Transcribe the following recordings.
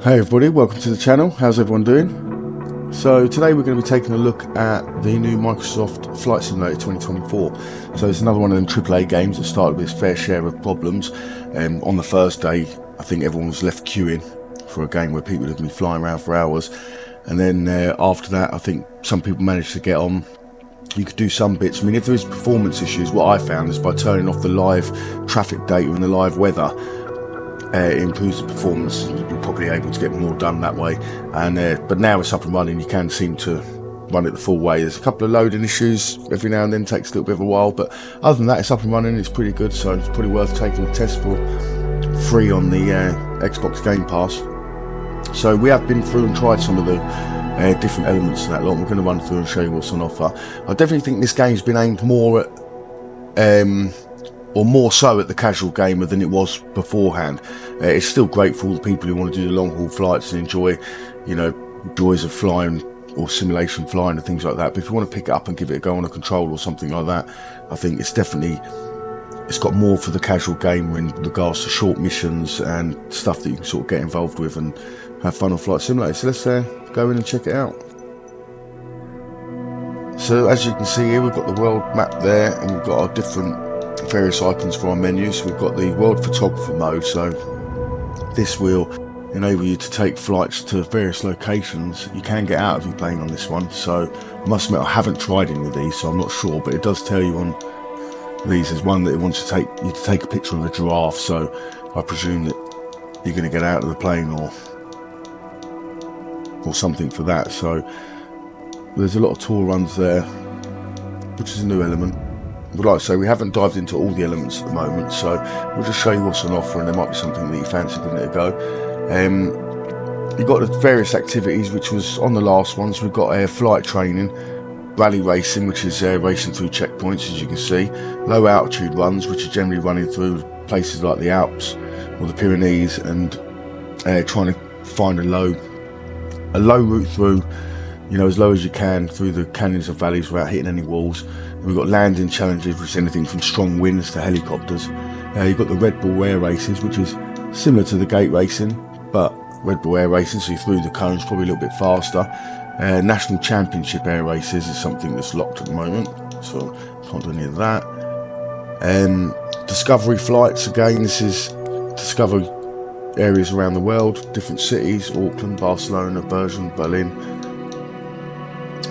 Hey everybody, welcome to the channel. How's everyone doing? So today we're going to be taking a look at the new Microsoft Flight Simulator 2024. So it's another one of them AAA games that started with its fair share of problems. On the first day, I think everyone was left queuing for a game where people are going to be flying around for hours. And then after that, I think some people managed to get on. You could do some bits. I mean, if there is performance issues, what I found is by turning off the live traffic data and the live weather, it improves the performance. You're probably able to get more done that way. And but now it's up and running, you can seem to run it the full way. There's a couple of loading issues every now and then, takes a little bit of a while, but other than that it's up and running. It's pretty good, so it's probably worth taking a test for free on the Xbox Game Pass. So we have been through and tried some of the different elements of that lot. We're going to run through and show you what's on offer. I definitely think this game's been aimed more at or more so at the casual gamer than it was beforehand. It's still great for all the people who want to do the long haul flights and enjoy, you know, joys of flying or simulation flying and things like that. But if you want to pick it up and give it a go on a control or something like that, I think it's got more for the casual gamer in regards to short missions and stuff that you can sort of get involved with and have fun on Flight Simulator. So let's go in and check it out. So as you can see here, we've got the world map there, and we've got our different various icons for our menus. We've got the world photographer mode, so this will enable you to take flights to various locations. You can get out of your plane on this one, so I must admit I haven't tried any of these, so I'm not sure, but it does tell you on these. There's one that it wants you to take a picture of a giraffe, so I presume that you're going to get out of the plane or something for that. So there's a lot of tour runs there, which is a new element. But like I say, we haven't dived into all the elements at the moment, so we'll just show you what's on offer, and there might be something that you fancy giving it a go. You've got the various activities, which was on the last ones. We've got flight training, rally racing, which is racing through checkpoints, as you can see, low altitude runs, which are generally running through places like the Alps or the Pyrenees, and trying to find a low route through, you know, as low as you can through the canyons and valleys without hitting any walls. We've got landing challenges, which is anything from strong winds to helicopters. You've got the Red Bull Air Races, which is similar to the gate racing, but Red Bull Air Racing, so you're through the cones probably a little bit faster. National Championship Air Races is something that's locked at the moment, so can't do any of that. Discovery flights, again, this is discover areas around the world, different cities: Auckland, Barcelona, Berlin,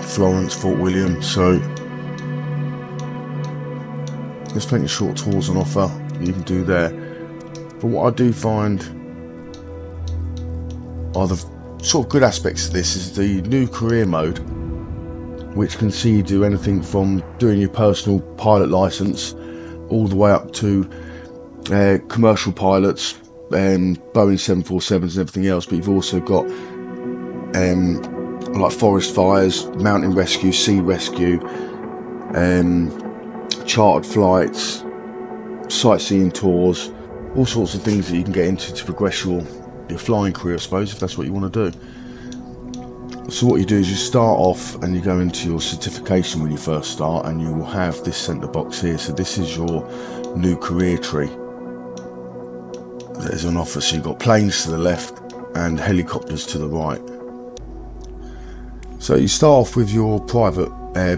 Florence, Fort William. So there's plenty of short tours on offer you can do there. But what I do find are the sort of good aspects of this is the new career mode, which can see you do anything from doing your personal pilot license all the way up to commercial pilots, Boeing 747s and everything else. But you've also got like forest fires, mountain rescue, sea rescue, chartered flights, sightseeing tours, all sorts of things that you can get into to progress your flying career, I suppose, if that's what you want to do. So what you do is you start off and you go into your certification when you first start, and you will have this centre box here. So this is your new career tree that is on offer. So you've got planes to the left and helicopters to the right. So you start off with your private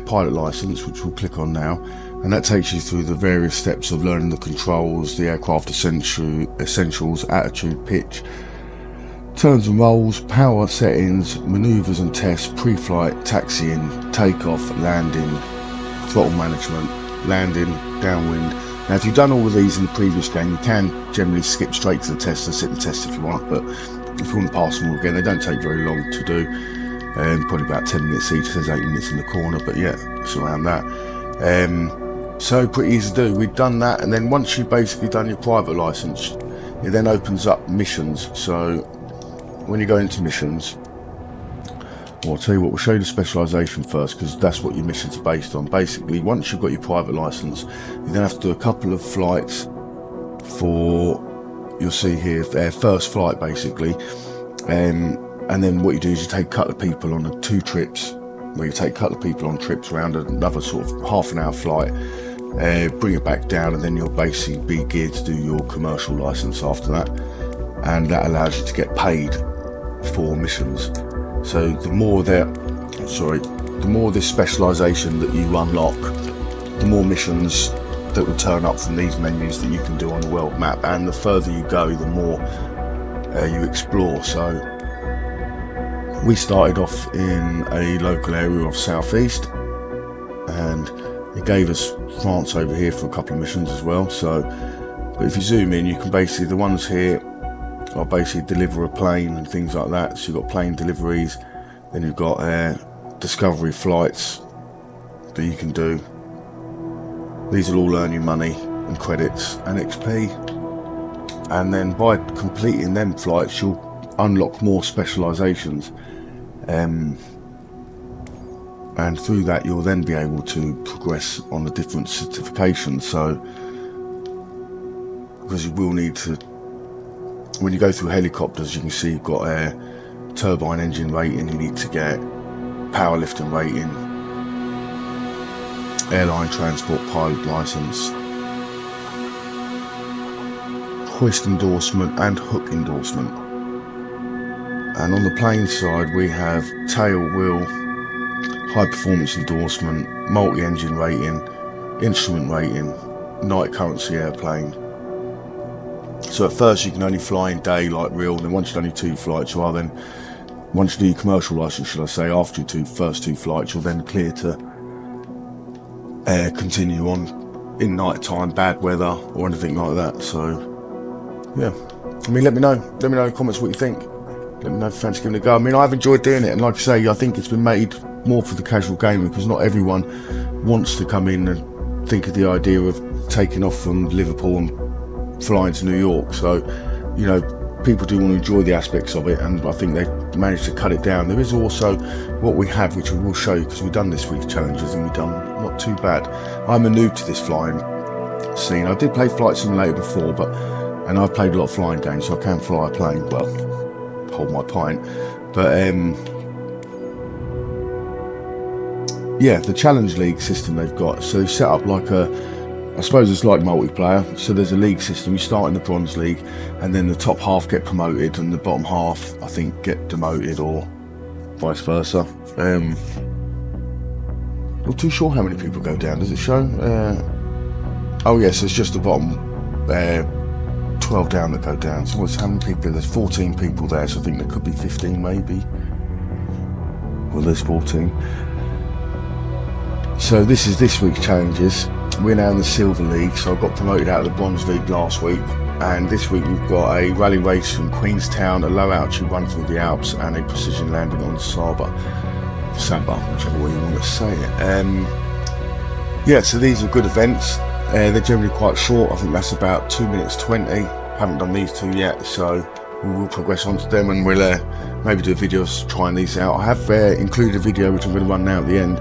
pilot license, which we'll click on now, and that takes you through the various steps of learning the controls, the aircraft essentials, attitude, pitch, turns and rolls, power settings, manoeuvres and tests, pre-flight, taxiing, takeoff, landing, throttle management, landing, downwind. Now if you've done all of these in the previous game, you can generally skip straight to the test and sit the test if you want, but if you want to pass them all again, they don't take very long to do. Probably about 10 minutes each. There's 8 minutes in the corner, but yeah, it's around that. So pretty easy to do. We've done that, and then once you've basically done your private license, it then opens up missions. So when you go into missions, well, I'll tell you what, we'll show you the specialisation first, because that's what your missions are based on. Basically, once you've got your private license, you then have to do a couple of flights for, you'll see here, first flight basically. And then what you do is you take a couple of people on 2 trips, where you take a couple of people on trips around another sort of half-an-hour flight, bring it back down, and then you'll basically be geared to do your commercial license after that. And that allows you to get paid for missions. So the more this specialisation that you unlock, the more missions that will turn up from these menus that you can do on the world map, and the further you go, the more you explore. So we started off in a local area of southeast, and it gave us France over here for a couple of missions as well. So, but if you zoom in, you can basically, the ones here are basically deliver a plane and things like that. So you've got plane deliveries, then you've got discovery flights that you can do. These will all earn you money and credits and XP, and then by completing them flights you'll unlock more specializations, and through that you'll then be able to progress on the different certifications. So because you will need to, when you go through helicopters, you can see you've got a turbine engine rating, you need to get powerlifting rating, airline transport pilot license, hoist endorsement and hook endorsement. And on the plane side we have tail wheel, high performance endorsement, multi-engine rating, instrument rating, night currency airplane. So at first you can only fly in day like real, and then once you've done your 2 flights, you are then, once you do your commercial license, should I say, after your first two flights, you're then clear to continue on in night time, bad weather or anything like that. So yeah, I mean, let me know in the comments what you think. Let me know if you fancy giving it a go. I mean, I've enjoyed doing it, and like I say, I think it's been made more for the casual gamer, because not everyone wants to come in and think of the idea of taking off from Liverpool and flying to New York. So, you know, people do want to enjoy the aspects of it, and I think they've managed to cut it down. There is also what we have, which we will show you, because we've done this week's challenges and we've done not too bad. I'm a noob to this flying scene. I did play Flight Simulator before, and I've played a lot of flying games, so I can fly a plane, well, hold my pint. But yeah, the Challenge League system they've got, so they've set up like I suppose it's like multiplayer. So there's a league system. You start in the Bronze League, and then the top half get promoted and the bottom half, I think, get demoted, or vice versa. Not too sure how many people go down. Does it show? Oh yes, it's just the bottom 12 down that go down. So what's how many people? There's 14 people there, so I think there could be 15 maybe. Well, there's 14. So this is this week's challenges. We're now in the Silver League, so I got promoted out of the Bronze League last week, and this week we've got a rally race from Queenstown, a low altitude run through the Alps, and a precision landing on Saba, whichever way you want to say it. Yeah, so these are good events. They're generally quite short. I think that's about 2 minutes 20. Haven't done these two yet, so we will progress on to them, and we'll maybe do a video trying these out. I have included a video which I'm going to run now at the end,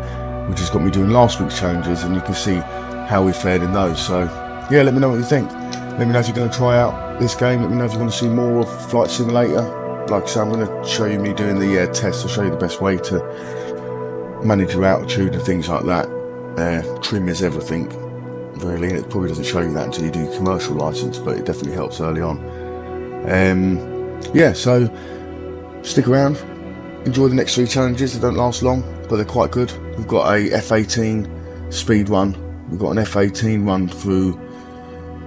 which has got me doing last week's challenges, and you can see how we fared in those. So yeah, let me know what you think. Let me know if you're going to try out this game. Let me know if you want to see more of Flight Simulator. Like I say, I'm going to show you me doing the test. I'll show you the best way to manage your altitude and things like that. Trim is everything, really. It probably doesn't show you that until you do your commercial license, but it definitely helps early on. Yeah, so stick around, enjoy the next 3 challenges. They don't last long, but they're quite good. We've got a F18 speed run. We've got an F18 run through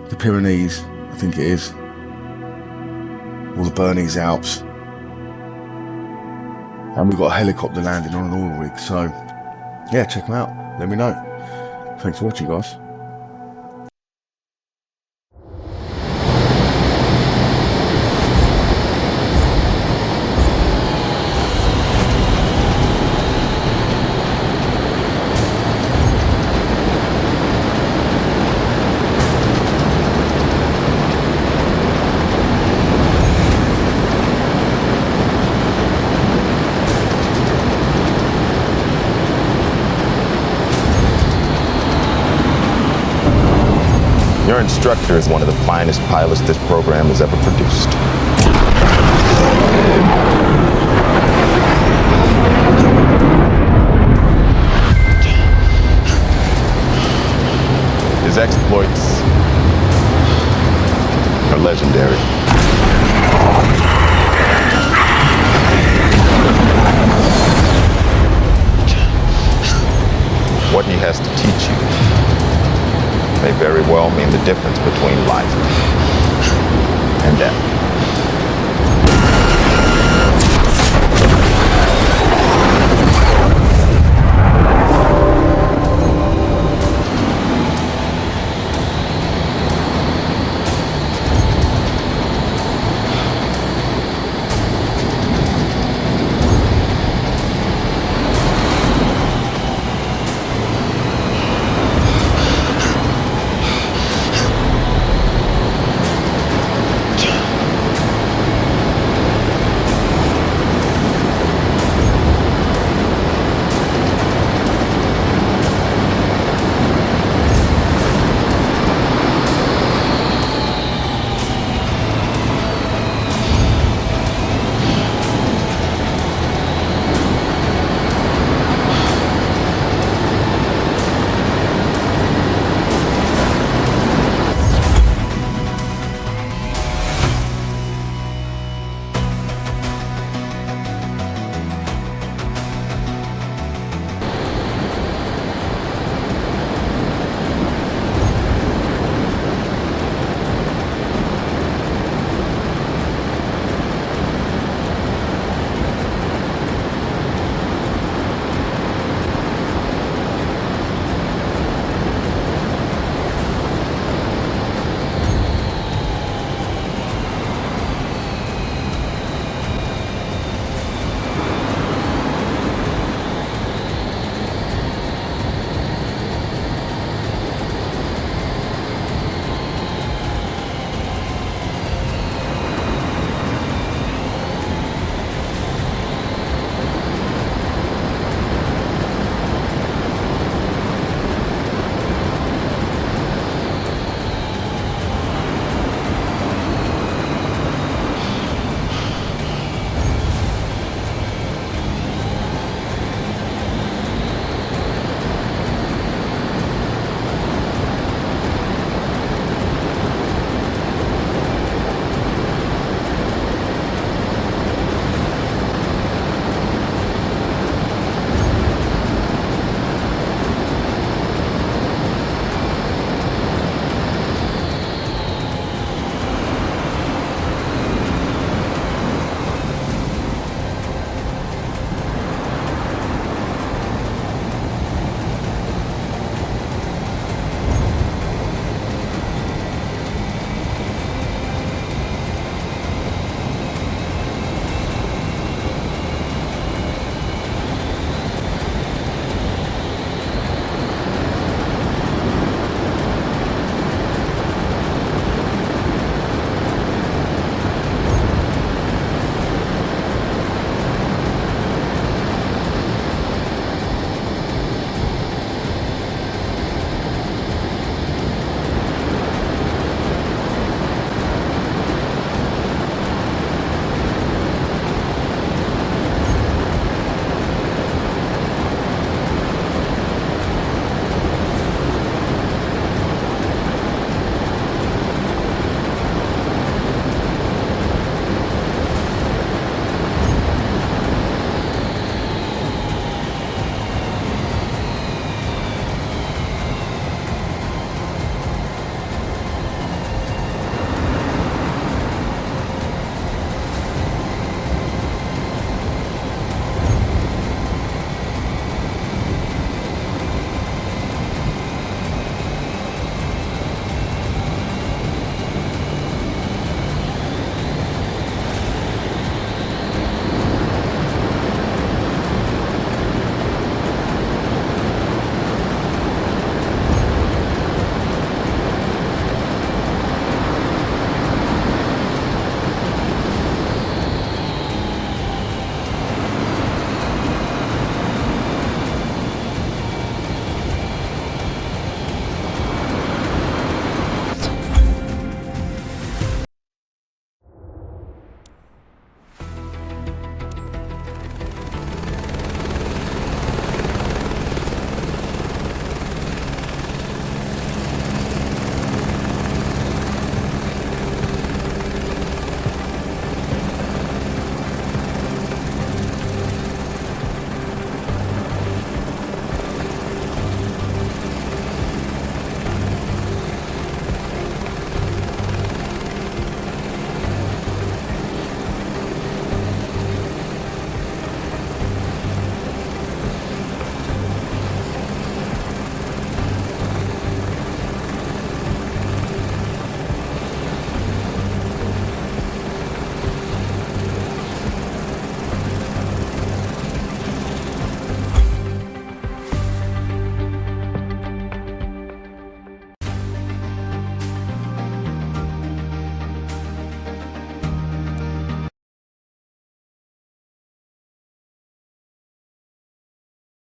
the Pyrenees, I think it is, or the Bernese Alps, and we've got a helicopter landing on an oil rig. So yeah, check them out, let me know. Thanks for watching, guys. Your instructor is one of the finest pilots this program has ever produced. His exploits are legendary. what he has to teach you may very well mean the difference between life and death.